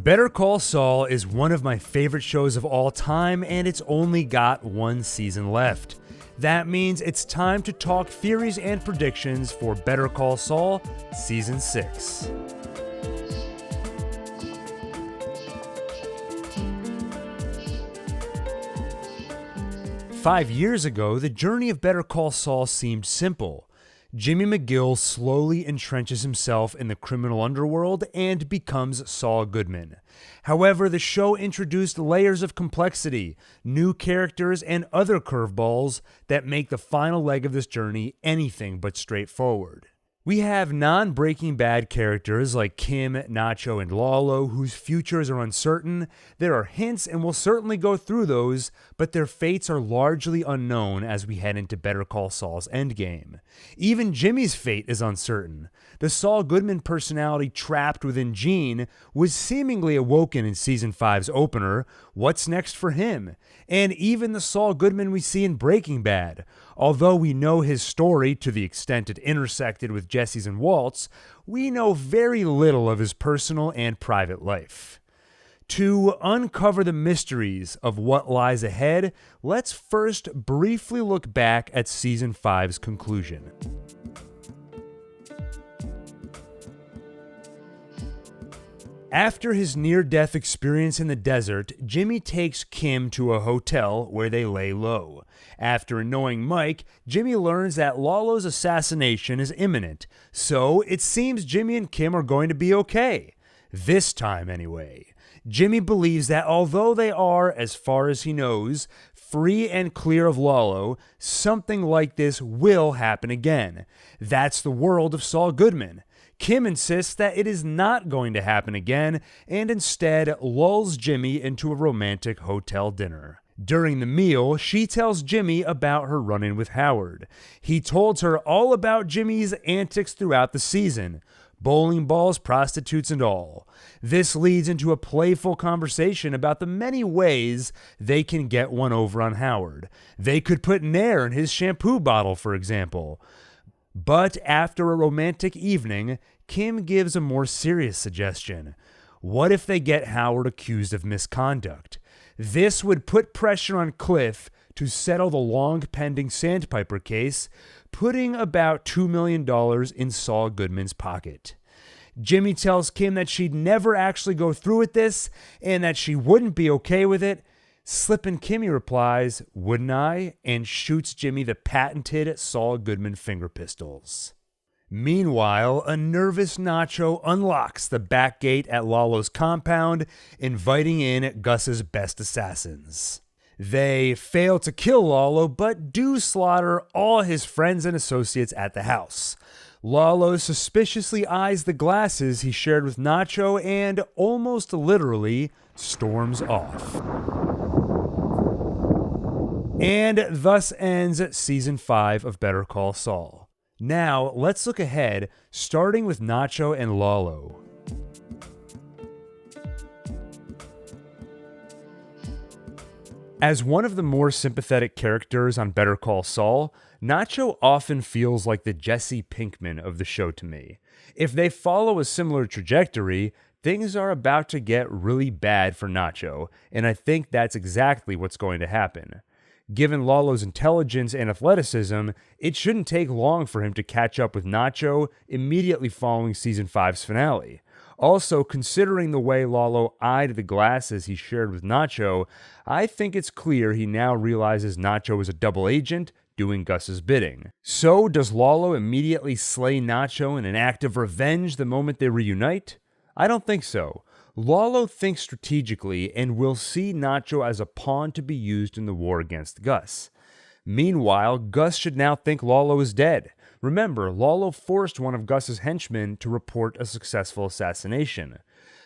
Better Call Saul is one of my favorite shows of all time, and it's only got one season left. That means it's time to talk theories and predictions for Better Call Saul Season 6. Five years ago, the journey of Better Call Saul seemed simple. Jimmy McGill slowly entrenches himself in the criminal underworld and becomes Saul Goodman. However, the show introduced layers of complexity, new characters, and other curveballs that make the final leg of this journey anything but straightforward. We have non-Breaking Bad characters like Kim, Nacho, and Lalo whose futures are uncertain. There are hints, and we'll certainly go through those, but their fates are largely unknown as we head into Better Call Saul's endgame. Even Jimmy's fate is uncertain. The Saul Goodman personality trapped within Gene was seemingly awoken in Season 5's opener. What's next for him? And even the Saul Goodman we see in Breaking Bad. Although we know his story to the extent it intersected with Jesse's and Walt's, we know very little of his personal and private life. To uncover the mysteries of what lies ahead, let's first briefly look back at Season 5's conclusion. After his near-death experience in the desert, Jimmy takes Kim to a hotel where they lay low. After annoying Mike, Jimmy learns that Lalo's assassination is imminent, so it seems Jimmy and Kim are going to be okay. This time, anyway. Jimmy believes that although they are, as far as he knows, free and clear of Lalo, something like this will happen again. That's the world of Saul Goodman. Kim insists that it is not going to happen again and instead lulls Jimmy into a romantic hotel dinner. During the meal, she tells Jimmy about her run-in with Howard. He told her all about Jimmy's antics throughout the season, bowling balls, prostitutes, and all. This leads into a playful conversation about the many ways they can get one over on Howard. They could put Nair in his shampoo bottle, for example. But after a romantic evening, Kim gives a more serious suggestion. What if they get Howard accused of misconduct? This would put pressure on Cliff to settle the long-pending Sandpiper case, putting about $2 million in Saul Goodman's pocket. Jimmy tells Kim that she'd never actually go through with this and that she wouldn't be okay with it. Slippin' Kimmy replies, "Wouldn't I?" and shoots Jimmy the patented Saul Goodman finger pistols. Meanwhile, a nervous Nacho unlocks the back gate at Lalo's compound, inviting in Gus's best assassins. They fail to kill Lalo, but do slaughter all his friends and associates at the house. Lalo suspiciously eyes the glasses he shared with Nacho and, almost literally, storms off. And thus ends Season 5 of Better Call Saul. Now, let's look ahead, starting with Nacho and Lalo. As one of the more sympathetic characters on Better Call Saul, Nacho often feels like the Jesse Pinkman of the show to me. If they follow a similar trajectory, things are about to get really bad for Nacho, and I think that's exactly what's going to happen. Given Lalo's intelligence and athleticism, it shouldn't take long for him to catch up with Nacho immediately following Season 5's finale. Also, considering the way Lalo eyed the glasses he shared with Nacho, I think it's clear he now realizes Nacho is a double agent doing Gus's bidding. So, does Lalo immediately slay Nacho in an act of revenge the moment they reunite? I don't think so. Lalo thinks strategically and will see Nacho as a pawn to be used in the war against Gus. Meanwhile, Gus should now think Lalo is dead. Remember, Lalo forced one of Gus's henchmen to report a successful assassination.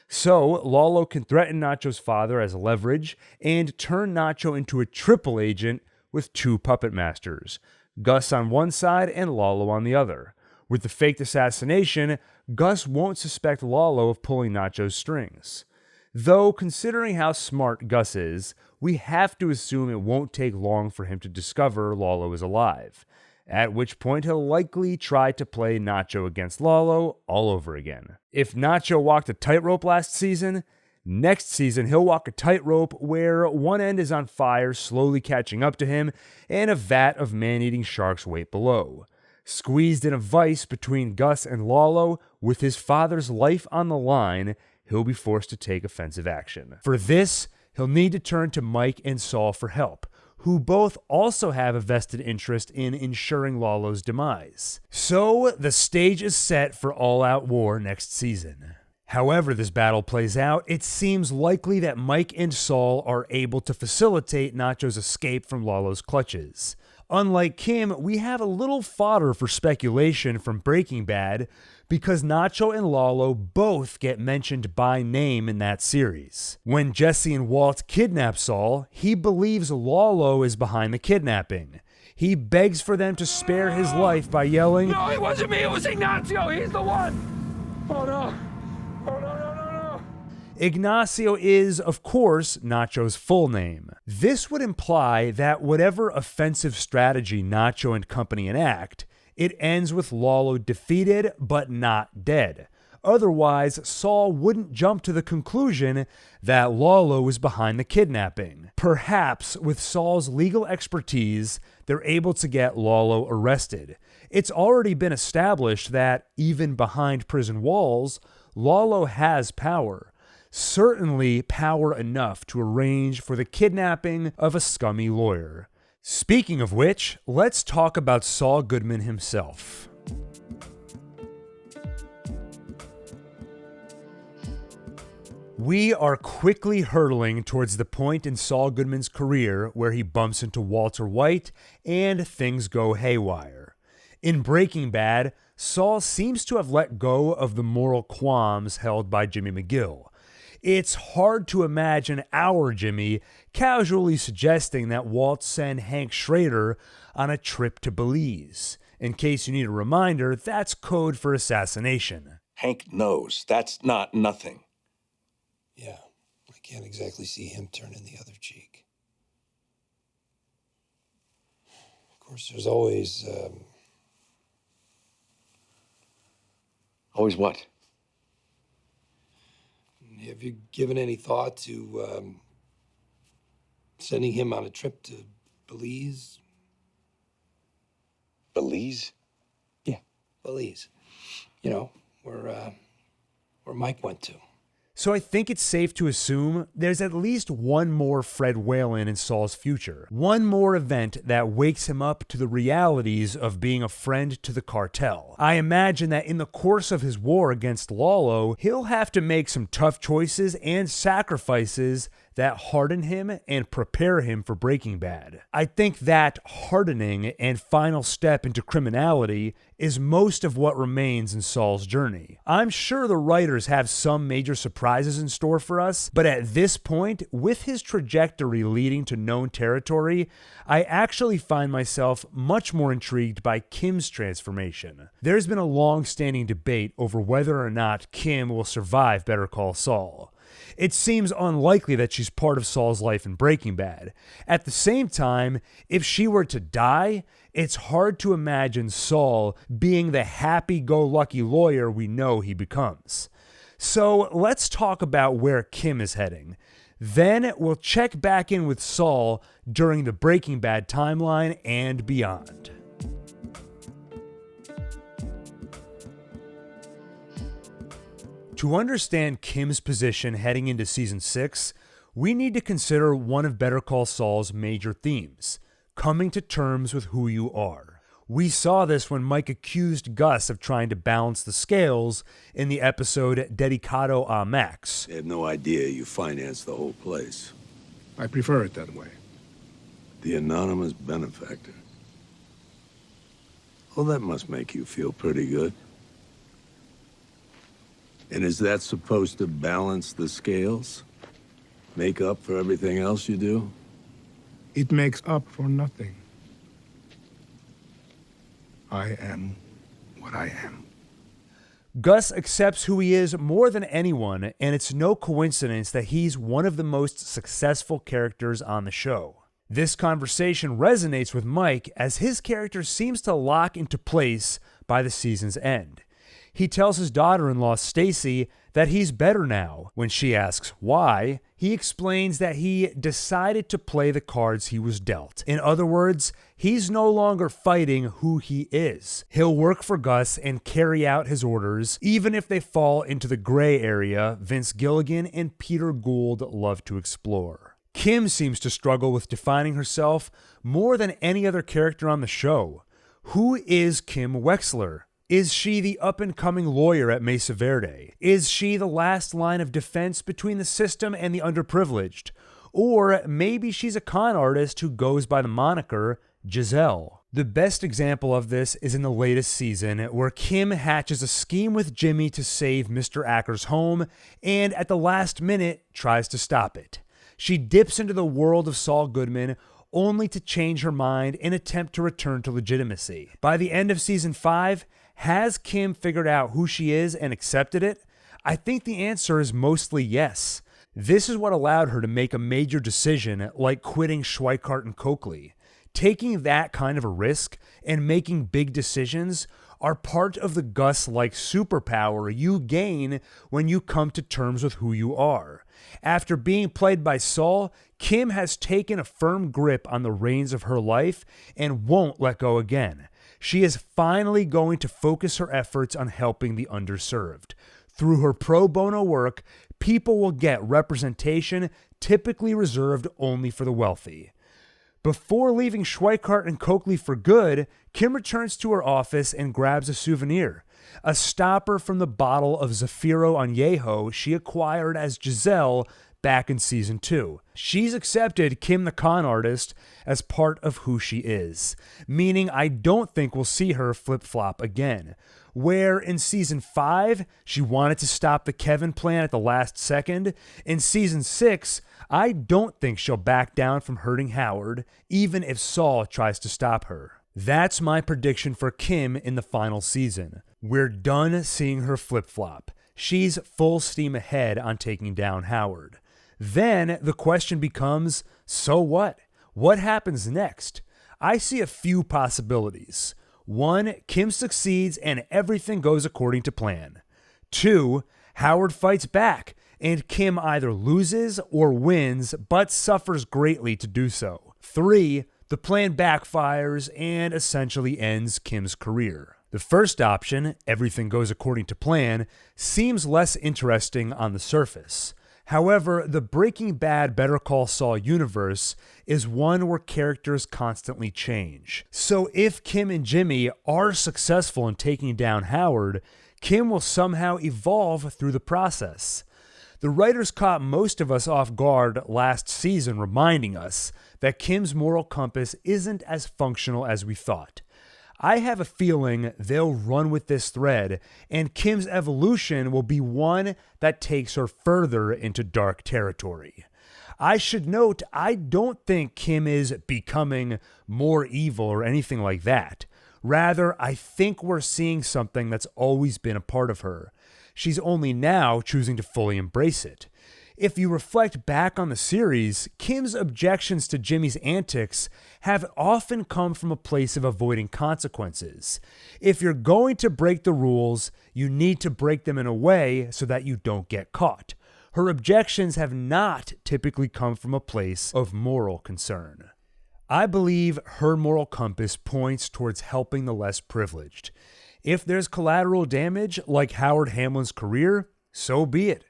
So, Lalo can threaten Nacho's father as leverage and turn Nacho into a triple agent with two puppet masters, Gus on one side and Lalo on the other. With the faked assassination, Gus won't suspect Lalo of pulling Nacho's strings. Though, considering how smart Gus is, we have to assume it won't take long for him to discover Lalo is alive, at which point he'll likely try to play Nacho against Lalo all over again. If Nacho walked a tightrope last season, Next season, he'll walk a tightrope where one end is on fire, slowly catching up to him, and a vat of man-eating sharks wait below. Squeezed in a vice between Gus and Lalo, with his father's life on the line, he'll be forced to take offensive action. For this, he'll need to turn to Mike and Saul for help, who both also have a vested interest in ensuring Lalo's demise. So, the stage is set for all-out war next season. However this battle plays out, it seems likely that Mike and Saul are able to facilitate Nacho's escape from Lalo's clutches. Unlike Kim, we have a little fodder for speculation from Breaking Bad because Nacho and Lalo both get mentioned by name in that series. When Jesse and Walt kidnap Saul, he believes Lalo is behind the kidnapping. He begs for them to spare his life by yelling, "No, it wasn't me, it was Ignacio, he's the one!" Oh no. Oh, no. Ignacio is, of course, Nacho's full name. This would imply that whatever offensive strategy Nacho and company enact, it ends with Lalo defeated but not dead. Otherwise, Saul wouldn't jump to the conclusion that Lalo is behind the kidnapping. Perhaps, with Saul's legal expertise, they're able to get Lalo arrested. It's already been established that, even behind prison walls, Lalo has power. Certainly power enough to arrange for the kidnapping of a scummy lawyer. Speaking of which, let's talk about Saul Goodman himself. We are quickly hurtling towards the point in Saul Goodman's career where he bumps into Walter White and things go haywire. In Breaking Bad, Saul seems to have let go of the moral qualms held by Jimmy McGill. It's hard to imagine our Jimmy casually suggesting that Walt send Hank Schrader on a trip to Belize. In case you need a reminder, that's code for assassination. Hank knows. That's not nothing. Yeah, I can't exactly see him turning the other cheek. Of course, there's always... Always what? Have you given any thought to sending him on a trip to Belize? Belize? Yeah, Belize. You know, where Mike went to. So I think it's safe to assume there's at least one more Fred Whalen in Saul's future. One more event that wakes him up to the realities of being a friend to the cartel. I imagine that in the course of his war against Lalo, he'll have to make some tough choices and sacrifices that harden him and prepare him for Breaking Bad. I think that hardening and final step into criminality is most of what remains in Saul's journey. I'm sure the writers have some major surprises in store for us, but at this point, with his trajectory leading to known territory, I actually find myself much more intrigued by Kim's transformation. There's been a long-standing debate over whether or not Kim will survive Better Call Saul. It seems unlikely that she's part of Saul's life in Breaking Bad. At the same time, if she were to die, it's hard to imagine Saul being the happy-go-lucky lawyer we know he becomes. So let's talk about where Kim is heading. Then we'll check back in with Saul during the Breaking Bad timeline and beyond. To understand Kim's position heading into Season 6, we need to consider one of Better Call Saul's major themes, coming to terms with who you are. We saw this when Mike accused Gus of trying to balance the scales in the episode Dedicado a Max. They have no idea you financed the whole place. I prefer it that way. The anonymous benefactor. Well, that must make you feel pretty good. And is that supposed to balance the scales? Make up for everything else you do? It makes up for nothing. I am what I am. Gus accepts who he is more than anyone, and it's no coincidence that he's one of the most successful characters on the show. This conversation resonates with Mike as his character seems to lock into place by the season's end. He tells his daughter-in-law, Stacy, that he's better now. When she asks why, he explains that he decided to play the cards he was dealt. In other words, he's no longer fighting who he is. He'll work for Gus and carry out his orders, even if they fall into the gray area Vince Gilligan and Peter Gould love to explore. Kim seems to struggle with defining herself more than any other character on the show. Who is Kim Wexler? Is she the up-and-coming lawyer at Mesa Verde? Is she the last line of defense between the system and the underprivileged? Or maybe she's a con artist who goes by the moniker Giselle. The best example of this is in the latest season, where Kim hatches a scheme with Jimmy to save Mr. Acker's home, and at the last minute tries to stop it. She dips into the world of Saul Goodman, only to change her mind and attempt to return to legitimacy. By the end of season 5, has Kim figured out who she is and accepted it? I think the answer is mostly yes. This is what allowed her to make a major decision like quitting Schweikart and Coakley. Taking that kind of a risk and making big decisions are part of the Gus-like superpower you gain when you come to terms with who you are. After being played by Saul, Kim has taken a firm grip on the reins of her life and won't let go again. She is finally going to focus her efforts on helping the underserved. Through her pro bono work, people will get representation typically reserved only for the wealthy. Before leaving Schweikart and Coakley for good, Kim returns to her office and grabs a souvenir, a stopper from the bottle of Zafiro Añejo she acquired as Giselle back in season 2. She's accepted Kim the con artist as part of who she is, meaning I don't think we'll see her flip-flop again. Where in season 5, she wanted to stop the Kevin plan at the last second, in season 6, I don't think she'll back down from hurting Howard, even if Saul tries to stop her. That's my prediction for Kim in the final season. We're done seeing her flip-flop. She's full steam ahead on taking down Howard. Then the question becomes, so what? What happens next? I see a few possibilities. 1, Kim succeeds and everything goes according to plan. 2, Howard fights back and Kim either loses or wins but suffers greatly to do so. 3, the plan backfires and essentially ends Kim's career. The first option, everything goes according to plan, seems less interesting on the surface. However, the Breaking Bad Better Call Saul universe is one where characters constantly change. So if Kim and Jimmy are successful in taking down Howard, Kim will somehow evolve through the process. The writers caught most of us off guard last season, reminding us that Kim's moral compass isn't as functional as we thought. I have a feeling they'll run with this thread, and Kim's evolution will be one that takes her further into dark territory. I should note, I don't think Kim is becoming more evil or anything like that. Rather, I think we're seeing something that's always been a part of her. She's only now choosing to fully embrace it. If you reflect back on the series, Kim's objections to Jimmy's antics have often come from a place of avoiding consequences. If you're going to break the rules, you need to break them in a way so that you don't get caught. Her objections have not typically come from a place of moral concern. I believe her moral compass points towards helping the less privileged. If there's collateral damage, like Howard Hamlin's career, so be it.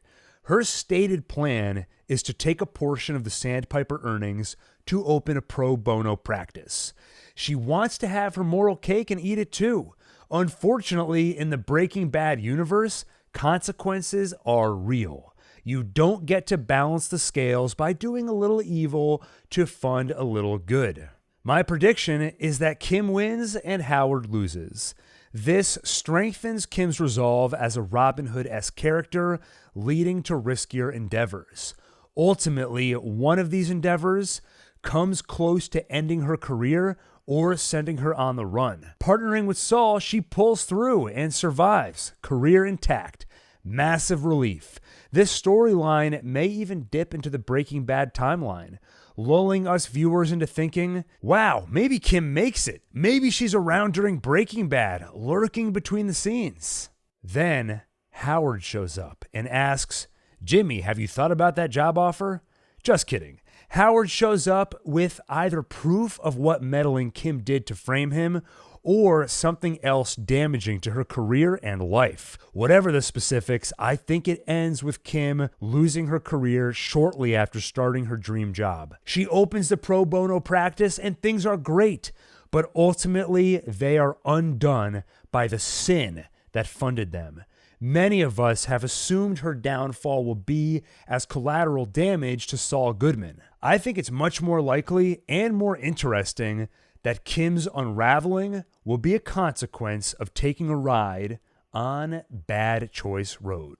Her stated plan is to take a portion of the Sandpiper earnings to open a pro bono practice. She wants to have her moral cake and eat it too. Unfortunately, in the Breaking Bad universe, consequences are real. You don't get to balance the scales by doing a little evil to fund a little good. My prediction is that Kim wins and Howard loses. This strengthens Kim's resolve as a Robin Hood-esque character, leading to riskier endeavors. Ultimately, one of these endeavors comes close to ending her career or sending her on the run. Partnering with Saul, she pulls through and survives, career intact. Massive relief. This storyline may even dip into the Breaking Bad timeline, lulling us viewers into thinking, wow, maybe Kim makes it. Maybe she's around during Breaking Bad, lurking between the scenes. Then, Howard shows up and asks, "Jimmy, have you thought about that job offer?" Just kidding. Howard shows up with either proof of what meddling Kim did to frame him or something else damaging to her career and life. Whatever the specifics, I think it ends with Kim losing her career shortly after starting her dream job. She opens the pro bono practice and things are great, but ultimately they are undone by the sin that funded them. Many of us have assumed her downfall will be as collateral damage to Saul Goodman. I think it's much more likely and more interesting that Kim's unraveling will be a consequence of taking a ride on Bad Choice Road.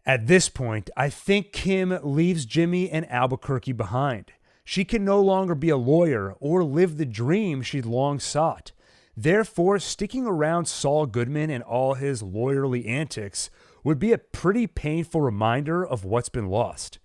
At this point, I think Kim leaves Jimmy and Albuquerque behind. She can no longer be a lawyer or live the dream she'd long sought. Therefore, sticking around Saul Goodman and all his lawyerly antics would be a pretty painful reminder of what's been lost.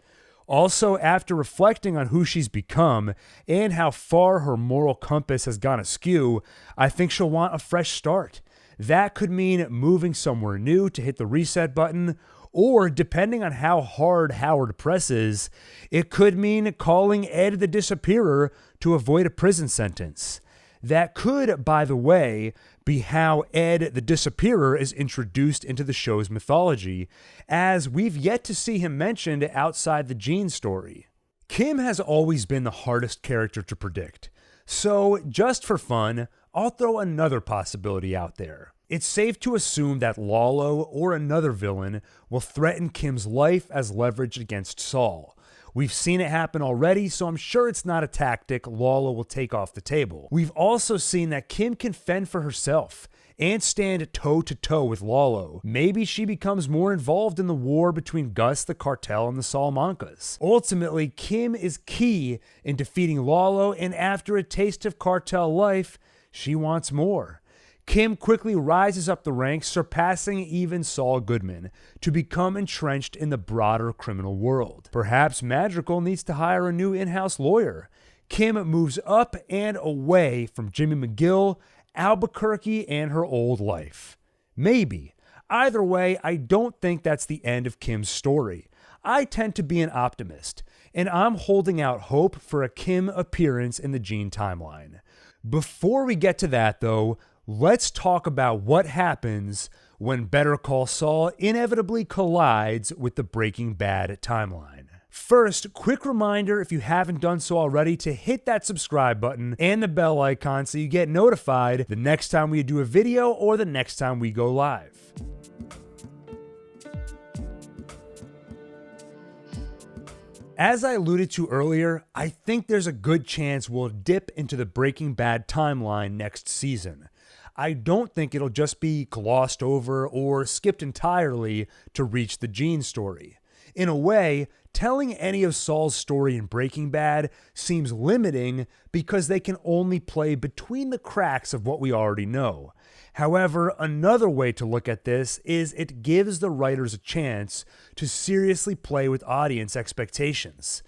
Also, after reflecting on who she's become and how far her moral compass has gone askew, I think she'll want a fresh start. That could mean moving somewhere new to hit the reset button, or depending on how hard Howard presses, it could mean calling Ed the Disappearer to avoid a prison sentence. That could, by the way, be how Ed the Disappearer is introduced into the show's mythology, as we've yet to see him mentioned outside the Gene story. Kim has always been the hardest character to predict, so just for fun, I'll throw another possibility out there. It's safe to assume that Lalo or another villain will threaten Kim's life as leverage against Saul. We've seen it happen already, so I'm sure it's not a tactic Lalo will take off the table. We've also seen that Kim can fend for herself and stand toe-to-toe with Lalo. Maybe she becomes more involved in the war between Gus, the cartel, and the Salamancas. Ultimately, Kim is key in defeating Lalo, and after a taste of cartel life, she wants more. Kim quickly rises up the ranks, surpassing even Saul Goodman, to become entrenched in the broader criminal world. Perhaps Madrigal needs to hire a new in-house lawyer. Kim moves up and away from Jimmy McGill, Albuquerque, and her old life. Maybe. Either way, I don't think that's the end of Kim's story. I tend to be an optimist, and I'm holding out hope for a Kim appearance in the Gene timeline. Before we get to that, though, let's talk about what happens when Better Call Saul inevitably collides with the Breaking Bad timeline. First, quick reminder, if you haven't done so already, to hit that subscribe button and the bell icon so you get notified the next time we do a video or the next time we go live. As I alluded to earlier, I think there's a good chance we'll dip into the Breaking Bad timeline next season. I don't think it'll just be glossed over or skipped entirely to reach the Gene story. In a way, telling any of Saul's story in Breaking Bad seems limiting because they can only play between the cracks of what we already know. However, another way to look at this is it gives the writers a chance to seriously play with audience expectations.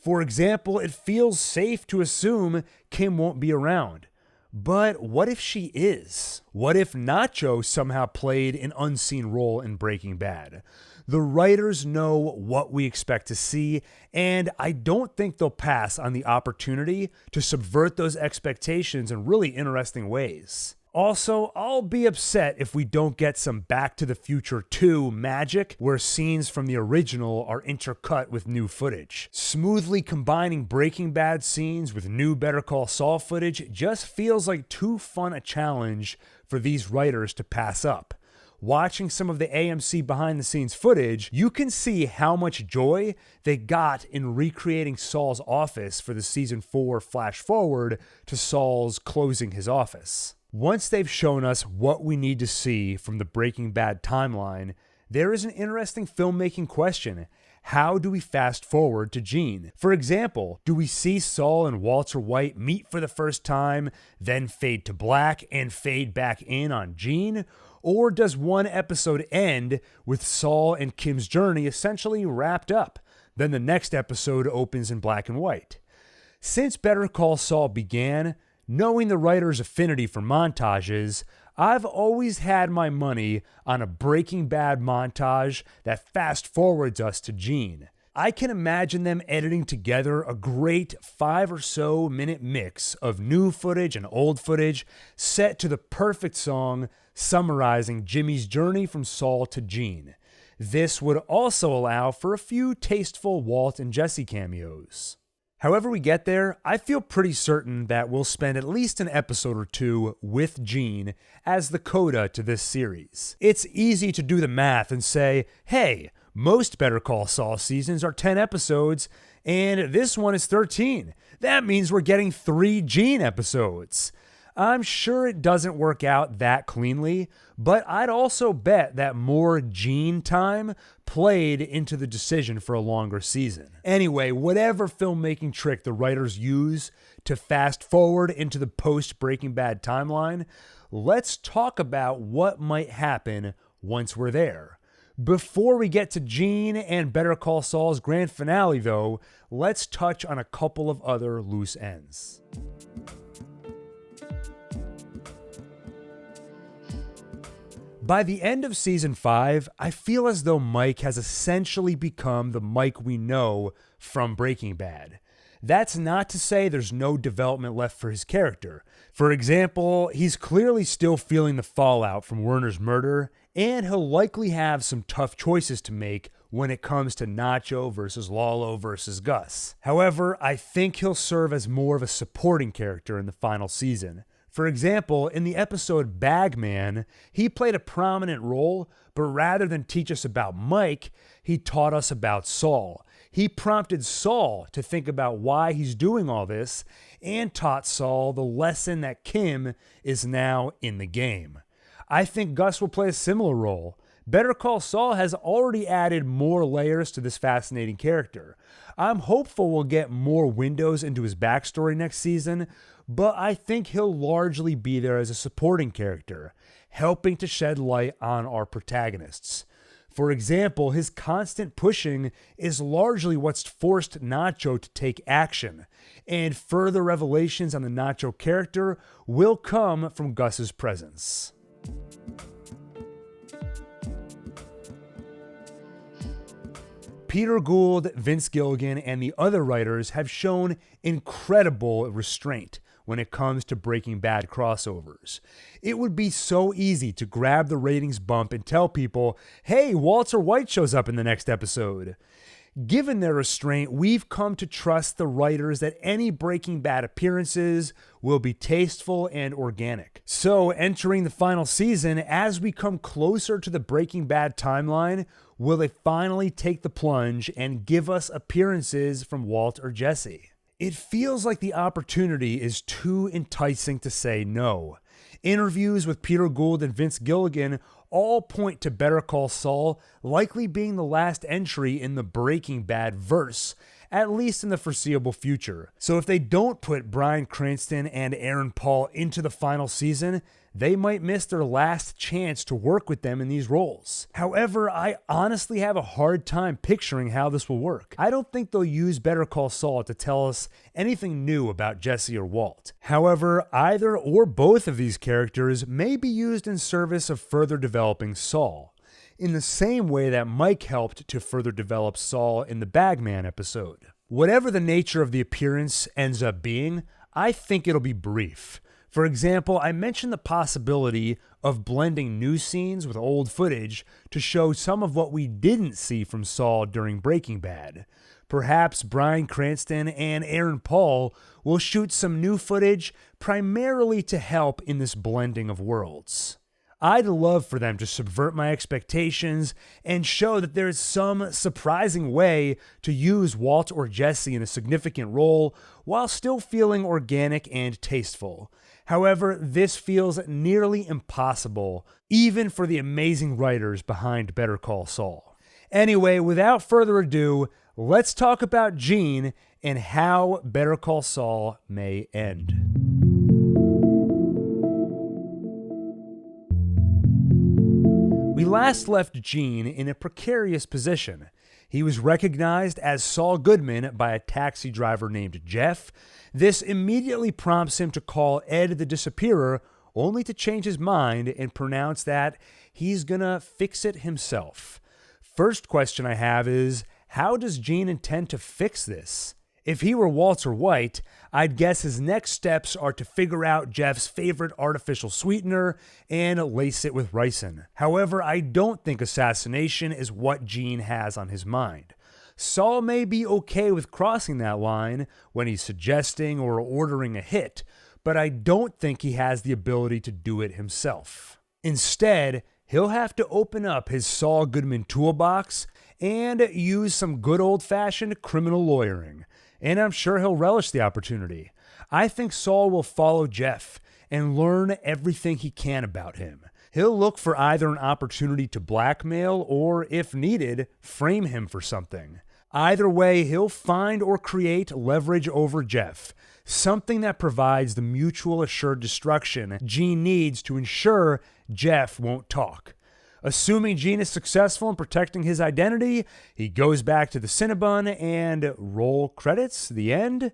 For example, it feels safe to assume Kim won't be around. But what if she is? What if Nacho somehow played an unseen role in Breaking Bad? The writers know what we expect to see, and I don't think they'll pass on the opportunity to subvert those expectations in really interesting ways. Also, I'll be upset if we don't get some Back to the Future 2 magic where scenes from the original are intercut with new footage. Smoothly combining Breaking Bad scenes with new Better Call Saul footage just feels like too fun a challenge for these writers to pass up. Watching some of the AMC behind-the-scenes footage, you can see how much joy they got in recreating Saul's office for the Season 4 flash forward to Saul's closing his office. Once they've shown us what we need to see from the Breaking Bad timeline, there is an interesting filmmaking question. How do we fast forward to Gene? For example, do we see Saul and Walter White meet for the first time, then fade to black and fade back in on Gene? Or does one episode end with Saul and Kim's journey essentially wrapped up? Then the next episode opens in black and white. Since Better Call Saul began, knowing the writer's affinity for montages, I've always had my money on a Breaking Bad montage that fast forwards us to Gene. I can imagine them editing together a great 5 or so minute mix of new footage and old footage set to the perfect song summarizing Jimmy's journey from Saul to Gene. This would also allow for a few tasteful Walt and Jesse cameos. However we get there, I feel pretty certain that we'll spend at least an episode or two with Gene as the coda to this series. It's easy to do the math and say, hey, most Better Call Saul seasons are 10 episodes, and this one is 13. That means we're getting 3 Gene episodes. I'm sure it doesn't work out that cleanly, but I'd also bet that more Gene time played into the decision for a longer season. Anyway, whatever filmmaking trick the writers use to fast forward into the post-Breaking Bad timeline, let's talk about what might happen once we're there. Before we get to Gene and Better Call Saul's grand finale, though, let's touch on a couple of other loose ends. By the end of season 5, I feel as though Mike has essentially become the Mike we know from Breaking Bad. That's not to say there's no development left for his character. For example, he's clearly still feeling the fallout from Werner's murder, and he'll likely have some tough choices to make when it comes to Nacho versus Lalo versus Gus. However, I think he'll serve as more of a supporting character in the final season. For example, in the episode Bagman, he played a prominent role, but rather than teach us about Mike, he taught us about Saul. He prompted Saul to think about why he's doing all this and taught Saul the lesson that Kim is now in the game. I think Gus will play a similar role. Better Call Saul has already added more layers to this fascinating character. I'm hopeful we'll get more windows into his backstory next season, but I think he'll largely be there as a supporting character, helping to shed light on our protagonists. For example, his constant pushing is largely what's forced Nacho to take action, and further revelations on the Nacho character will come from Gus's presence. Peter Gould, Vince Gilligan, and the other writers have shown incredible restraint when it comes to Breaking Bad crossovers. It would be so easy to grab the ratings bump and tell people, hey, Walter White shows up in the next episode. Given their restraint, we've come to trust the writers that any Breaking Bad appearances will be tasteful and organic. So, entering the final season, as we come closer to the Breaking Bad timeline, will they finally take the plunge and give us appearances from Walt or Jesse? It feels like the opportunity is too enticing to say no. Interviews with Peter Gould and Vince Gilligan all point to Better Call Saul likely being the last entry in the Breaking Bad verse, at least in the foreseeable future. So if they don't put Bryan Cranston and Aaron Paul into the final season, they might miss their last chance to work with them in these roles. However, I honestly have a hard time picturing how this will work. I don't think they'll use Better Call Saul to tell us anything new about Jesse or Walt. However, either or both of these characters may be used in service of further developing Saul, in the same way that Mike helped to further develop Saul in the Bagman episode. Whatever the nature of the appearance ends up being, I think it'll be brief. For example, I mentioned the possibility of blending new scenes with old footage to show some of what we didn't see from Saul during Breaking Bad. Perhaps Bryan Cranston and Aaron Paul will shoot some new footage primarily to help in this blending of worlds. I'd love for them to subvert my expectations and show that there's some surprising way to use Walt or Jesse in a significant role while still feeling organic and tasteful. However, this feels nearly impossible, even for the amazing writers behind Better Call Saul. Anyway, without further ado, let's talk about Gene and how Better Call Saul may end. We last left Gene in a precarious position. He was recognized as Saul Goodman by a taxi driver named Jeff. This immediately prompts him to call Ed the Disappearer, only to change his mind and pronounce that he's gonna fix it himself. First question I have is, how does Gene intend to fix this? If he were Walter White, I'd guess his next steps are to figure out Jeff's favorite artificial sweetener and lace it with ricin. However, I don't think assassination is what Gene has on his mind. Saul may be okay with crossing that line when he's suggesting or ordering a hit, but I don't think he has the ability to do it himself. Instead, he'll have to open up his Saul Goodman toolbox and use some good old-fashioned criminal lawyering. And I'm sure he'll relish the opportunity. I think Saul will follow Jeff and learn everything he can about him. He'll look for either an opportunity to blackmail or, if needed, frame him for something. Either way, he'll find or create leverage over Jeff, something that provides the mutual assured destruction Gene needs to ensure Jeff won't talk. Assuming Gene is successful in protecting his identity, he goes back to the Cinnabon and roll credits, the end.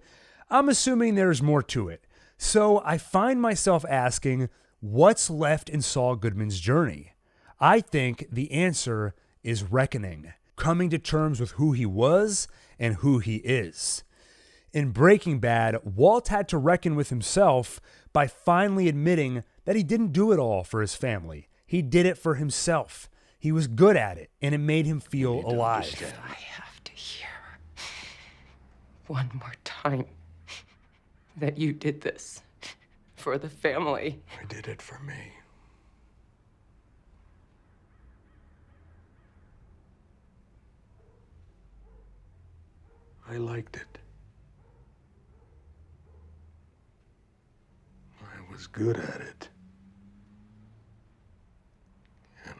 I'm assuming there's more to it. So I find myself asking, what's left in Saul Goodman's journey? I think the answer is reckoning, coming to terms with who he was and who he is. In Breaking Bad, Walt had to reckon with himself by finally admitting that he didn't do it all for his family. He did it for himself. He was good at it, and it made him feel alive. I have to hear one more time that you did this for the family. I did it for me. I liked it. I was good at it. And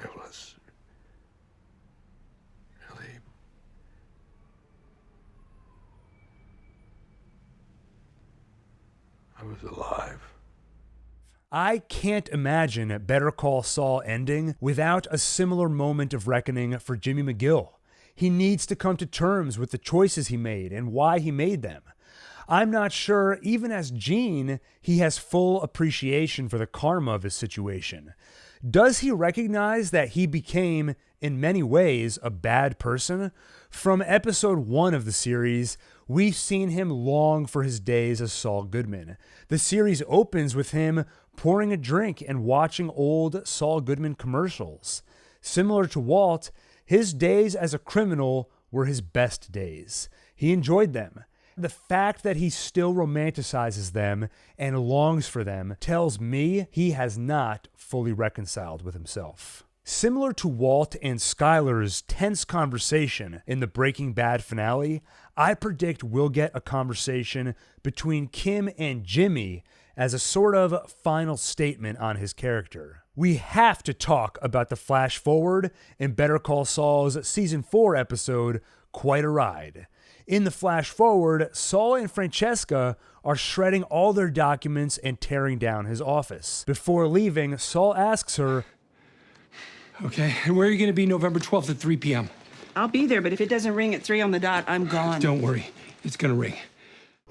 I was really alive. I can't imagine Better Call Saul ending without a similar moment of reckoning for Jimmy McGill. He needs to come to terms with the choices he made and why he made them. I'm not sure, even as Gene, he has full appreciation for the karma of his situation. Does he recognize that he became, in many ways, a bad person? From episode 1 of the series, we've seen him long for his days as Saul Goodman. The series opens with him pouring a drink and watching old Saul Goodman commercials. Similar to Walt, his days as a criminal were his best days. He enjoyed them. The fact that he still romanticizes them and longs for them tells me he has not fully reconciled with himself. Similar to Walt and Skyler's tense conversation in the Breaking Bad finale, I predict we'll get a conversation between Kim and Jimmy as a sort of final statement on his character. We have to talk about the flash forward in Better Call Saul's Season 4 episode, Quite a Ride. In the flash forward, Saul and Francesca are shredding all their documents and tearing down his office. Before leaving, Saul asks her, Okay, and where are you going to be November 12th at 3 p.m.? I'll be there, but if it doesn't ring at 3 on the dot, I'm gone. Don't worry, it's going to ring.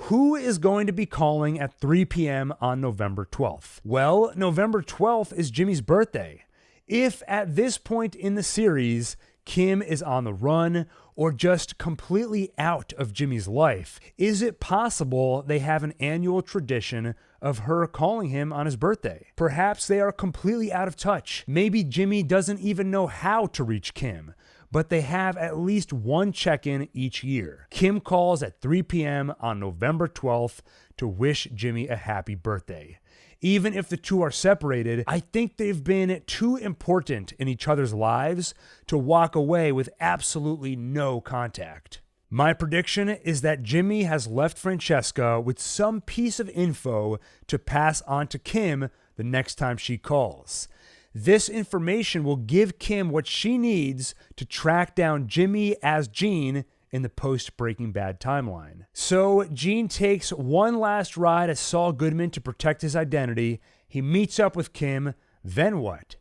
who is going to be calling at 3 p.m. on November 12th? Well, November 12th is Jimmy's birthday. If at this point in the series, Kim is on the run or just completely out of Jimmy's life, is it possible they have an annual tradition of her calling him on his birthday? Perhaps they are completely out of touch. Maybe Jimmy doesn't even know how to reach Kim, but they have at least one check-in each year. Kim calls at 3 p.m. on November 12th to wish Jimmy a happy birthday. Even if the two are separated, I think they've been too important in each other's lives to walk away with absolutely no contact. My prediction is that Jimmy has left Francesca with some piece of info to pass on to Kim the next time she calls. This information will give Kim what she needs to track down Jimmy as Gene in the post-Breaking Bad timeline. So Gene takes one last ride as Saul Goodman to protect his identity. He meets up with Kim. Then what?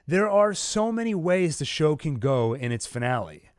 There are so many ways the show can go in its finale.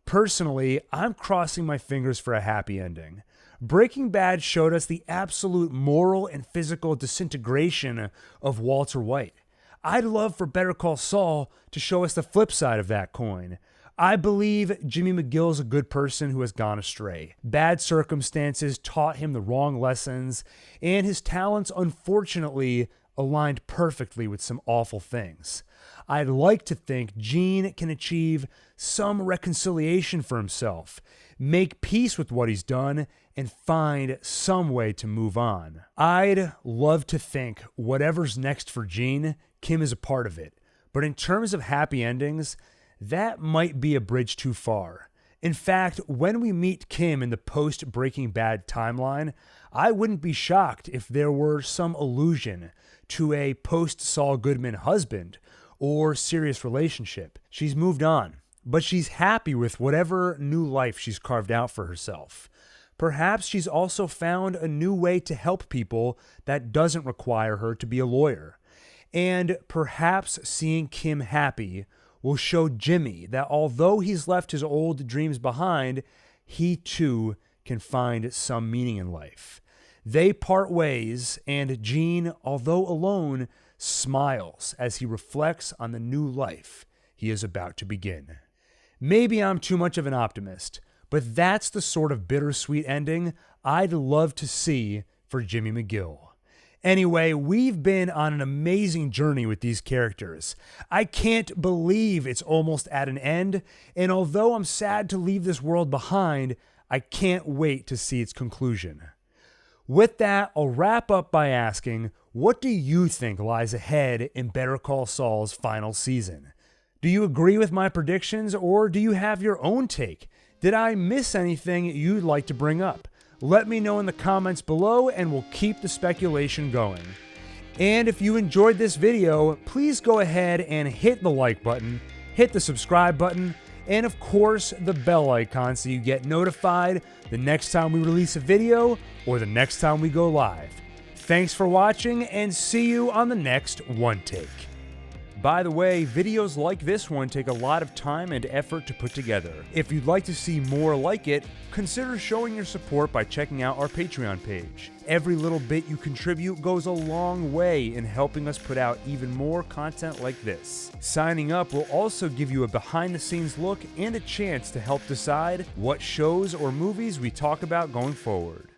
Personally, I'm crossing my fingers for a happy ending. Breaking Bad showed us the absolute moral and physical disintegration of Walter White. I'd love for Better Call Saul to show us the flip side of that coin. I believe Jimmy McGill's a good person who has gone astray. Bad circumstances taught him the wrong lessons, and his talents unfortunately aligned perfectly with some awful things. I'd like to think Gene can achieve some reconciliation for himself, make peace with what he's done, and find some way to move on. I'd love to think whatever's next for Gene, Kim is a part of it. But in terms of happy endings, that might be a bridge too far. In fact, when we meet Kim in the post-Breaking Bad timeline, I wouldn't be shocked if there were some allusion to a post-Saul Goodman husband or serious relationship. She's moved on, but she's happy with whatever new life she's carved out for herself. Perhaps she's also found a new way to help people that doesn't require her to be a lawyer. And perhaps seeing Kim happy will show Jimmy that although he's left his old dreams behind, he too can find some meaning in life. They part ways, and Gene, although alone, smiles as he reflects on the new life he is about to begin. Maybe I'm too much of an optimist, but that's the sort of bittersweet ending I'd love to see for Jimmy McGill. Anyway, we've been on an amazing journey with these characters. I can't believe it's almost at an end, and although I'm sad to leave this world behind, I can't wait to see its conclusion. With that, I'll wrap up by asking, what do you think lies ahead in Better Call Saul's final season? Do you agree with my predictions, or do you have your own take? Did I miss anything you'd like to bring up? Let me know in the comments below, and we'll keep the speculation going. And if you enjoyed this video, please go ahead and hit the like button, hit the subscribe button, and of course the bell icon so you get notified the next time we release a video or the next time we go live. Thanks for watching, and see you on the next OneTake. By the way, videos like this one take a lot of time and effort to put together. If you'd like to see more like it, consider showing your support by checking out our Patreon page. Every little bit you contribute goes a long way in helping us put out even more content like this. Signing up will also give you a behind-the-scenes look and a chance to help decide what shows or movies we talk about going forward.